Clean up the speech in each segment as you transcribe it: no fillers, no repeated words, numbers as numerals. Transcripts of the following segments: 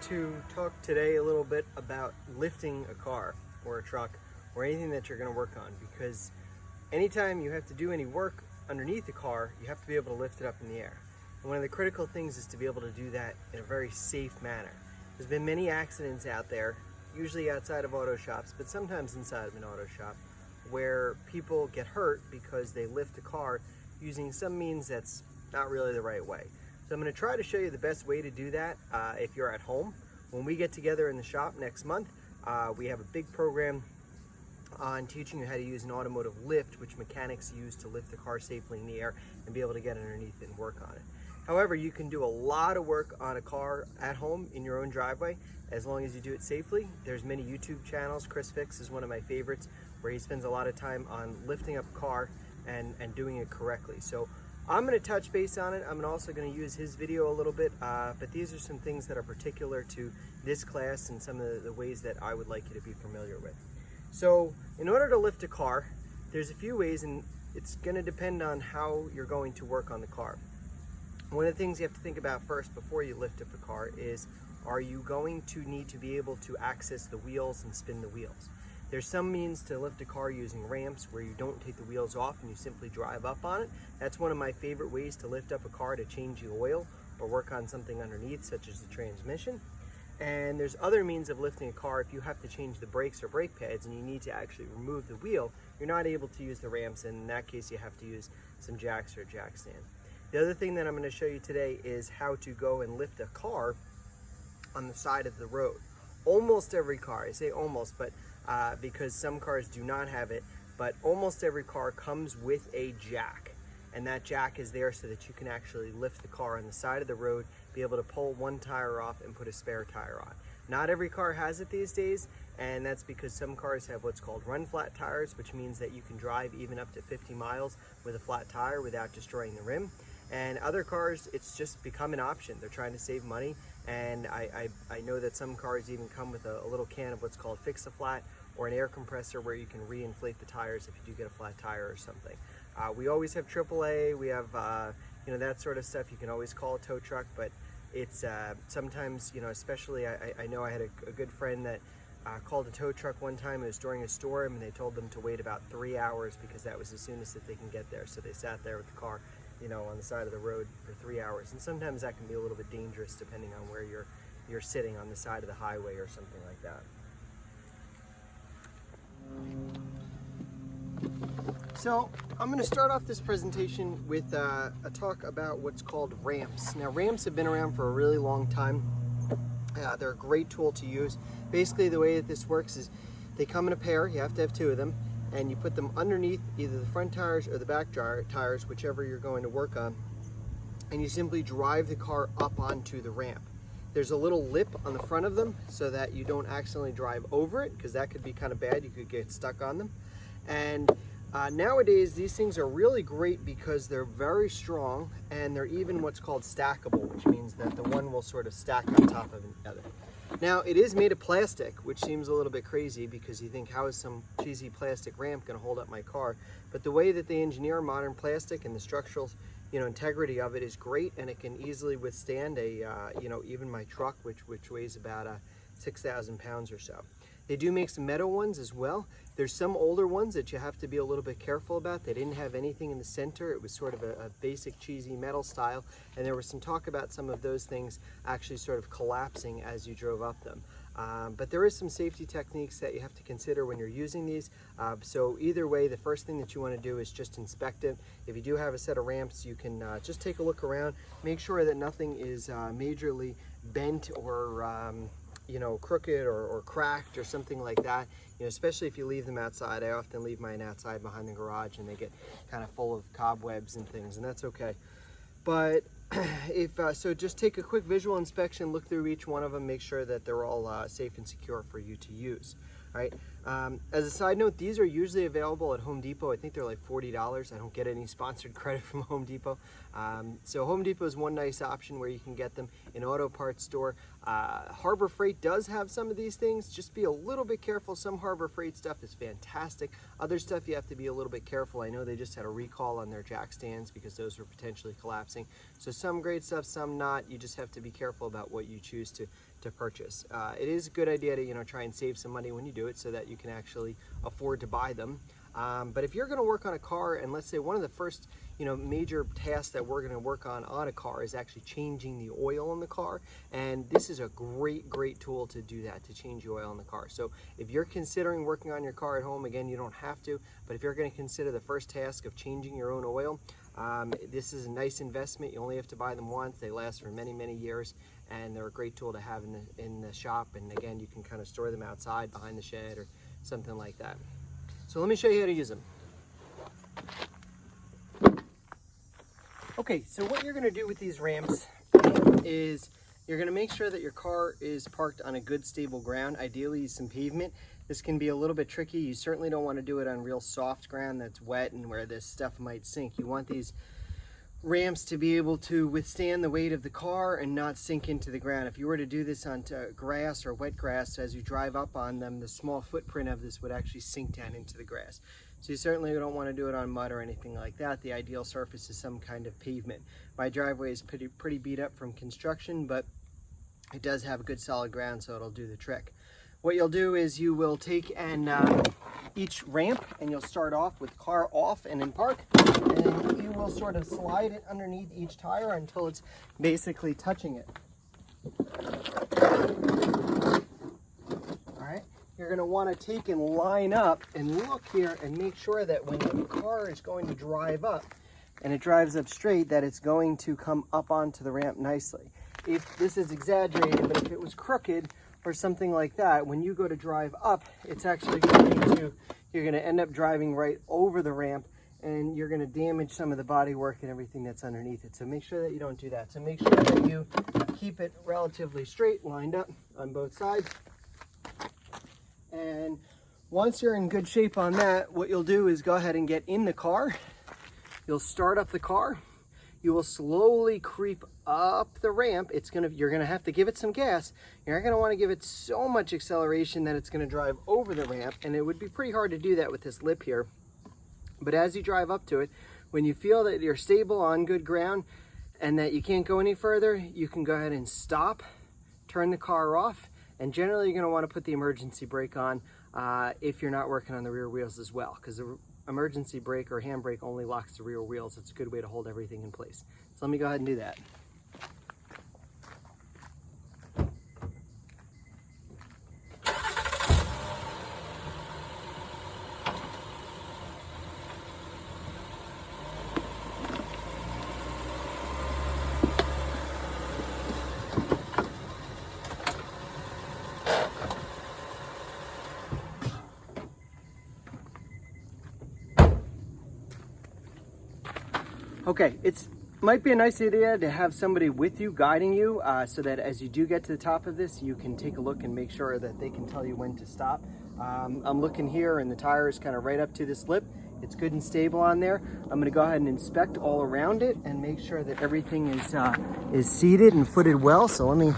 to talk today a little bit about lifting a car or a truck or anything that you're going to work on, because anytime you have to do any work underneath the car, you have to be able to lift it up in the air. And one of the critical things is to be able to do that in a very safe manner. There's been many accidents out there, usually outside of auto shops, but sometimes inside of an auto shop, where people get hurt because they lift a car using some means that's not really the right way. So I'm going to try to show you the best way to do that if you're at home. When we get together in the shop next month, we have a big program on teaching you how to use an automotive lift, which mechanics use to lift the car safely in the air and be able to get underneath it and work on it. However, you can do a lot of work on a car at home in your own driveway as long as you do it safely. There's many YouTube channels. Chris Fix is one of my favorites, where he spends a lot of time on lifting up a car and doing it correctly. So I'm going to touch base on it. I'm also going to use his video a little bit, but these are some things that are particular to this class and some of the ways that I would like you to be familiar with. So in order to lift a car, there's a few ways, and it's going to depend on how you're going to work on the car. One of the things you have to think about first before you lift up a car is, are you going to need to be able to access the wheels and spin the wheels? There's some means to lift a car using ramps where you don't take the wheels off and you simply drive up on it. That's one of my favorite ways to lift up a car, to change the oil or work on something underneath, such as the transmission. And there's other means of lifting a car if you have to change the brakes or brake pads and you need to actually remove the wheel. You're not able to use the ramps, and in that case you have to use some jacks or a jack stand. The other thing that I'm going to show you today is how to go and lift a car on the side of the road. Almost every car, I say almost, but because some cars do not have it, but almost every car comes with a jack. And that jack is there so that you can actually lift the car on the side of the road, be able to pull one tire off and put a spare tire on. Not every car has it these days, and that's because some cars have what's called run flat tires, which means that you can drive even up to 50 miles with a flat tire without destroying the rim. And other cars, it's just become an option. They're trying to save money, and I know that some cars even come with a little can of what's called Fix-A-Flat, or an air compressor where you can reinflate the tires if you do get a flat tire or something. We always have AAA, we have that sort of stuff. You can always call a tow truck, but it's sometimes, especially I know I had a good friend that called a tow truck one time. It was during a storm, and they told them to wait about 3 hours because that was the soonest that they can get there. So they sat there with the car on the side of the road for 3 hours, and sometimes that can be a little bit dangerous depending on where you're sitting on the side of the highway or something like that. So I'm going to start off this presentation with a talk about what's called ramps. Now, ramps have been around for a really long time. They're a great tool to use. Basically, the way that this works is they come in a pair. You have to have two of them, and you put them underneath either the front tires or the back tires, whichever you're going to work on, and you simply drive the car up onto the ramp. There's a little lip on the front of them so that you don't accidentally drive over it, because that could be kind of bad. You could get stuck on them. And nowadays, these things are really great because they're very strong, and they're even what's called stackable, which means that the one will sort of stack on top of the other. Now, it is made of plastic, which seems a little bit crazy because you think, how is some cheesy plastic ramp going to hold up my car? But the way that they engineer modern plastic and the structural integrity of it is great, and it can easily withstand even my truck, which weighs about 6,000 pounds or so. They do make some metal ones as well. There's some older ones that you have to be a little bit careful about. They didn't have anything in the center. It was sort of a basic cheesy metal style, and there was some talk about some of those things actually sort of collapsing as you drove up them. But there is some safety techniques that you have to consider when you're using these. So either way, the first thing that you want to do is just inspect it. If you do have a set of ramps, you can just take a look around, make sure that nothing is majorly bent or crooked or cracked or something like that. Especially if you leave them outside. I often leave mine outside behind the garage, and they get kind of full of cobwebs and things, and that's okay. But so just take a quick visual inspection, look through each one of them, make sure that they're all safe and secure for you to use. All right. As a side note, these are usually available at Home Depot. I think they're like $40. I don't get any sponsored credit from Home Depot. So Home Depot is one nice option where you can get them. In auto parts store. Harbor Freight does have some of these things. Just be a little bit careful. Some Harbor Freight stuff is fantastic. Other stuff you have to be a little bit careful. I know they just had a recall on their jack stands because those were potentially collapsing. So some great stuff, some not. You just have to be careful about what you choose to purchase. It is a good idea to try and save some money when you do it so that you can actually afford to buy them. But if you're going to work on a car, and let's say one of the first major tasks that we're going to work on a car is actually changing the oil in the car, and this is a great tool to do that, to change the oil in the car. So if you're considering working on your car at home, again, you don't have to, but if you're going to consider the first task of changing your own oil, this is a nice investment. You only have to buy them once. They last for many years, and they're a great tool to have in the shop. And again, you can kind of store them outside behind the shed or something like that. So let me show you how to use them. Okay, so what you're going to do with these ramps is you're going to make sure that your car is parked on a good stable ground, ideally some pavement. This can be a little bit tricky. You certainly don't want to do it on real soft ground that's wet and where this stuff might sink. You want these ramps to be able to withstand the weight of the car and not sink into the ground. If you were to do this on grass or wet grass, as you drive up on them, the small footprint of this would actually sink down into the grass. So you certainly don't want to do it on mud or anything like that. The ideal surface is some kind of pavement. My driveway is pretty beat up from construction, but it does have good solid ground, so it'll do the trick. What you'll do is you will take and each ramp, and you'll start off with car off and in park, and you will sort of slide it underneath each tire until it's basically touching it. All right, you're going to want to take and line up and look here and make sure that when the car is going to drive up and it drives up straight, that it's going to come up onto the ramp nicely. If this is exaggerated, but if it was crooked or something like that, when you go to drive up, it's actually you're going to end up driving right over the ramp, and you're going to damage some of the bodywork and everything that's underneath it. So make sure that you don't do that. So make sure that you keep it relatively straight, lined up on both sides. And once you're in good shape on that, what you'll do is go ahead and get in the car. You'll start up the car. You will slowly creep up the ramp. You're gonna have to give it some gas. You're not gonna want to give it so much acceleration that it's gonna drive over the ramp, and it would be pretty hard to do that with this lip here. But as you drive up to it, when you feel that you're stable on good ground and that you can't go any further, you can go ahead and stop, turn the car off, and generally you're gonna want to put the emergency brake on if you're not working on the rear wheels as well, because the emergency brake or handbrake only locks the rear wheels. It's a good way to hold everything in place. So let me go ahead and do that. Okay, it might be a nice idea to have somebody with you, guiding you, so that as you do get to the top of this, you can take a look and make sure that they can tell you when to stop. I'm looking here, and the tire is kind of right up to this lip. It's good and stable on there. I'm going to go ahead and inspect all around it and make sure that everything is seated and footed well. So let me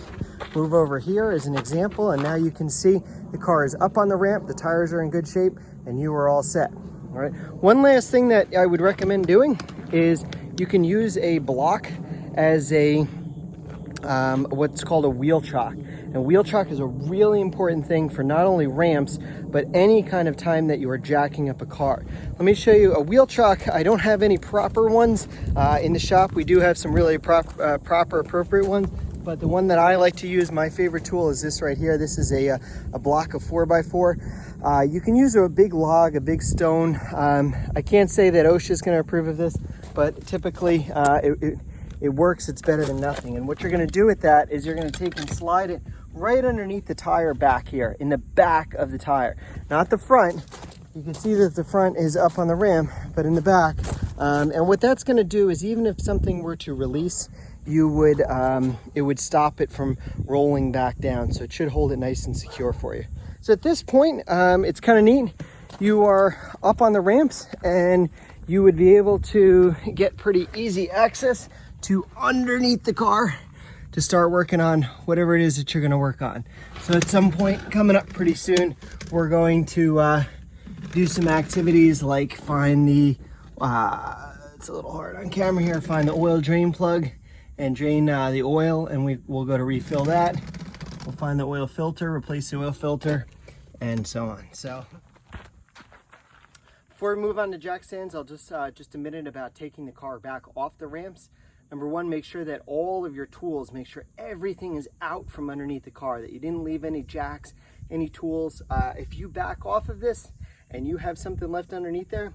move over here as an example, and now you can see the car is up on the ramp, the tires are in good shape, and you are all set. All right. One last thing that I would recommend doing is you can use a block as a what's called a wheel chock. And wheel chock is a really important thing for not only ramps, but any kind of time that you are jacking up a car. Let me show you a wheel chock. I don't have any proper ones in the shop. We do have some really proper, appropriate ones. But the one that I like to use, my favorite tool, is this right here. This is a block of 4x4. You can use a big log, a big stone. I can't say that OSHA is going to approve of this, but typically it works. It's better than nothing. And what you're going to do with that is you're going to take and slide it right underneath the tire back here, in the back of the tire, not the front. You can see that the front is up on the rim, but in the back. And what that's going to do is, even if something were to release, it would stop it from rolling back down. So it should hold it nice and secure for you. So at this point, it's kind of neat. You are up on the ramps and you would be able to get pretty easy access to underneath the car to start working on whatever it is that you're gonna work on. So at some point coming up pretty soon, we're going to do some activities like find the, it's a little hard on camera here, find the oil drain plug and drain the oil, and we'll go to refill that. We'll find the oil filter, replace the oil filter, and so on. So before we move on to jack stands, I'll just a minute about taking the car back off the ramps. Number one, make sure that all of your tools, make sure everything is out from underneath the car, that you didn't leave any jacks, any tools. If you back off of this and you have something left underneath there,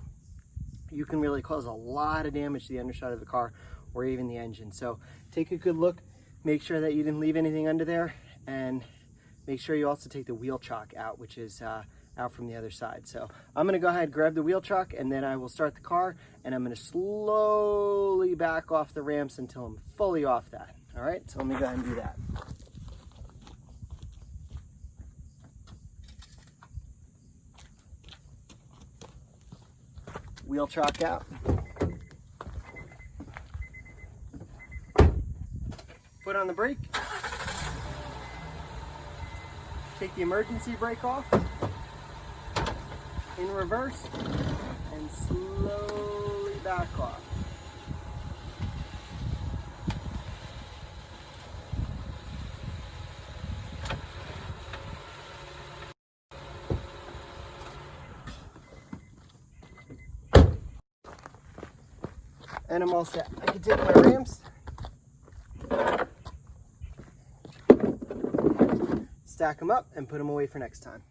you can really cause a lot of damage to the underside of the car or even the engine. So take a good look, make sure that you didn't leave anything under there, and make sure you also take the wheel chock out, which is out from the other side. So I'm gonna go ahead and grab the wheel chock, and then I will start the car, and I'm gonna slowly back off the ramps until I'm fully off that. All right, so let me go ahead and do that. Wheel chock out. Foot on the brake. Take the emergency brake off. In reverse and slowly back off. And I'm all set. I can take my ramps, stack them up, and put them away for next time.